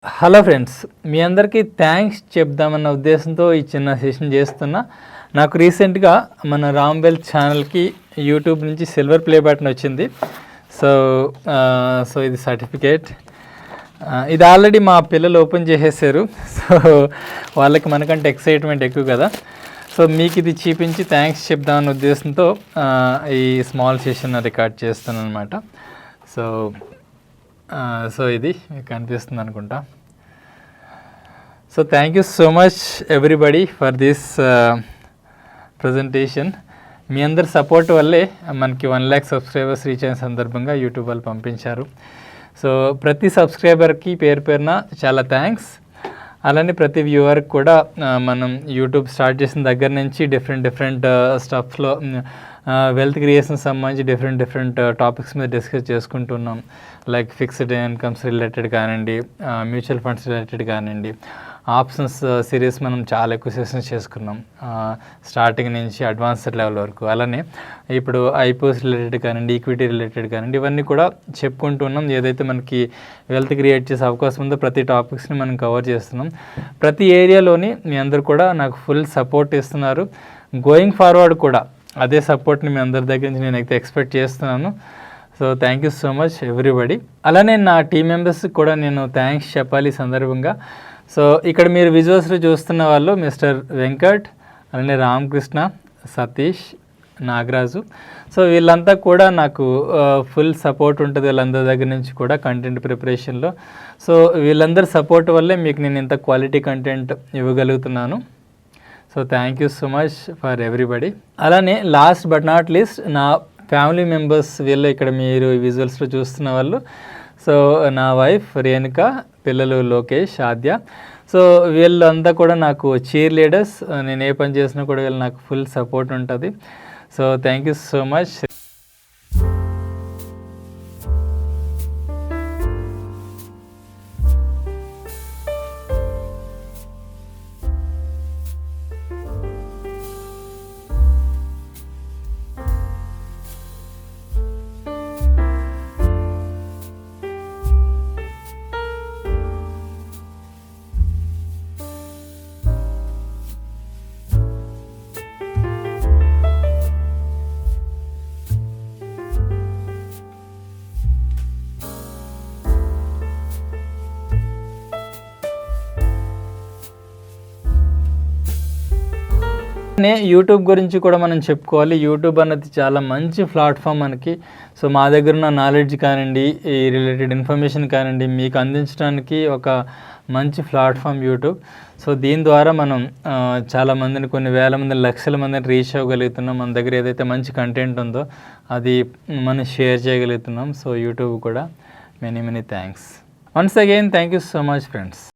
Hello friends, మీ అందరికీ thanks చెప్దామన్న ఉద్దేశంతో ఈ చిన్న సెషన్ చేస్తున్నా. నాకు రీసెంట్గా మన రాంబెల్ ఛానల్కి యూట్యూబ్ నుంచి సిల్వర్ ప్లే బటన్ వచ్చింది. సో ఇది సర్టిఫికేట్. ఇది ఆల్రెడీ మా పిల్లలు ఓపెన్ చేసేసారు. సో వాళ్ళకి మనకంటే ఎక్సైట్మెంట్ ఎక్కువ కదా. సో మీకు ఇది చూపించి థ్యాంక్స్ చెప్దామన్న ఉద్దేశంతో ఈ స్మాల్ సెషన్ రికార్డ్ చేస్తాను అనమాట. సో ఇది మీకు కనిపిస్తుంది అనుకుంటా. So thank you so much everybody for this presentation. మీ అందరి సపోర్ట్ వల్లే మనకి 1 lakh సబ్స్క్రైబర్స్ రీచ్ అయిన సందర్భంగా యూట్యూబ్ వాళ్ళు పంపించారు. సో ప్రతి సబ్స్క్రైబర్కి పేరు పేరున చాలా థ్యాంక్స్. అలానే ప్రతి వ్యూవర్కి కూడా మనం యూట్యూబ్ స్టార్ట్ చేసిన దగ్గర నుంచి డిఫరెంట్ స్టఫ్లో వెల్త్ క్రియేషన్ సంబంధించి డిఫరెంట్ టాపిక్స్ మీద డిస్కస్ చేసుకుంటున్నాం. లైక్ ఫిక్స్డ్ ఇన్కమ్స్ రిలేటెడ్ కానివ్వండి, మ్యూచువల్ ఫండ్స్ రిలేటెడ్ కానివ్వండి, ఆప్షన్స్ సిరీస్ మనం చాలా ఎక్కువ సెషన్స్ చేసుకున్నాం స్టార్టింగ్ నుంచి అడ్వాన్స్డ్ లెవెల్ వరకు. అలానే ఇప్పుడు ఐపీఓస్ రిలేటెడ్ కానివ్వండి, ఈక్విటీ రిలేటెడ్ కానివ్వండి, ఇవన్నీ కూడా చెప్పుకుంటున్నాం. ఏదైతే మనకి వెల్త్ క్రియేట్ చేసే అవకాశం ఉందో ప్రతి టాపిక్స్ని మనం కవర్ చేస్తున్నాం. ప్రతి ఏరియాలోని మీ అందరు కూడా నాకు ఫుల్ సపోర్ట్ ఇస్తున్నారు. గోయింగ్ ఫార్వర్డ్ కూడా అదే సపోర్ట్ని మీ అందరి దగ్గర నుంచి నేనైతే ఎక్స్పెక్ట్ చేస్తున్నాను. So thank you so much everybody. అలానే నా టీం మెంబర్స్కి కూడా నేను థ్యాంక్స్ చెప్పాలి ఈ సందర్భంగా. సో ఇక్కడ మీరు విజువల్స్లో చూస్తున్న వాళ్ళు మిస్టర్ వెంకట్, అలానే రామకృష్ణ, సతీష్, నాగరాజు. సో వీళ్ళంతా కూడా నాకు ఫుల్ సపోర్ట్ ఉంటుంది వీళ్ళందరి దగ్గర నుంచి కూడా కంటెంట్ ప్రిపరేషన్లో. సో వీళ్ళందరి సపోర్ట్ వల్లే మీకు నేను ఇంత క్వాలిటీ కంటెంట్ ఇవ్వగలుగుతున్నాను. So thank you so much for everybody. అలానే లాస్ట్ బట్ నాట్ లీస్ట్ నా ఫ్యామిలీ మెంబర్స్ వీళ్ళు ఇక్కడ మీరు విజువల్స్లో చూస్తున్న వాళ్ళు. సో నా వైఫ్ రేణుక, పిల్లలు లోకేష్, ఆద్య. సో వీళ్ళంతా కూడా నాకు చీర్ లీడర్స్. నేను ఏ పని చేసినా కూడా వీళ్ళు నాకు ఫుల్ సపోర్ట్ ఉంటుంది. So thank you so much. YouTube గురించి కూడా మనం చెప్పుకోవాలి. యూట్యూబ్ అన్నది చాలా మంచి ప్లాట్ఫామ్ మనకి. సో మా దగ్గర ఉన్న నాలెడ్జ్ కానివ్వండి, ఈ రిలేటెడ్ ఇన్ఫర్మేషన్ కానివ్వండి మీకు అందించడానికి ఒక మంచి ప్లాట్ఫామ్ యూట్యూబ్. సో దీని ద్వారా మనం చాలా మందిని, కొన్ని వేల మంది, లక్షల మందిని రీచ్ అవ్వగలుగుతున్నాం. మన దగ్గర ఏదైతే మంచి కంటెంట్ ఉందో అది మనం షేర్ చేయగలుగుతున్నాం. సో యూట్యూబ్ కూడా many thanks. Once again thank you so much friends.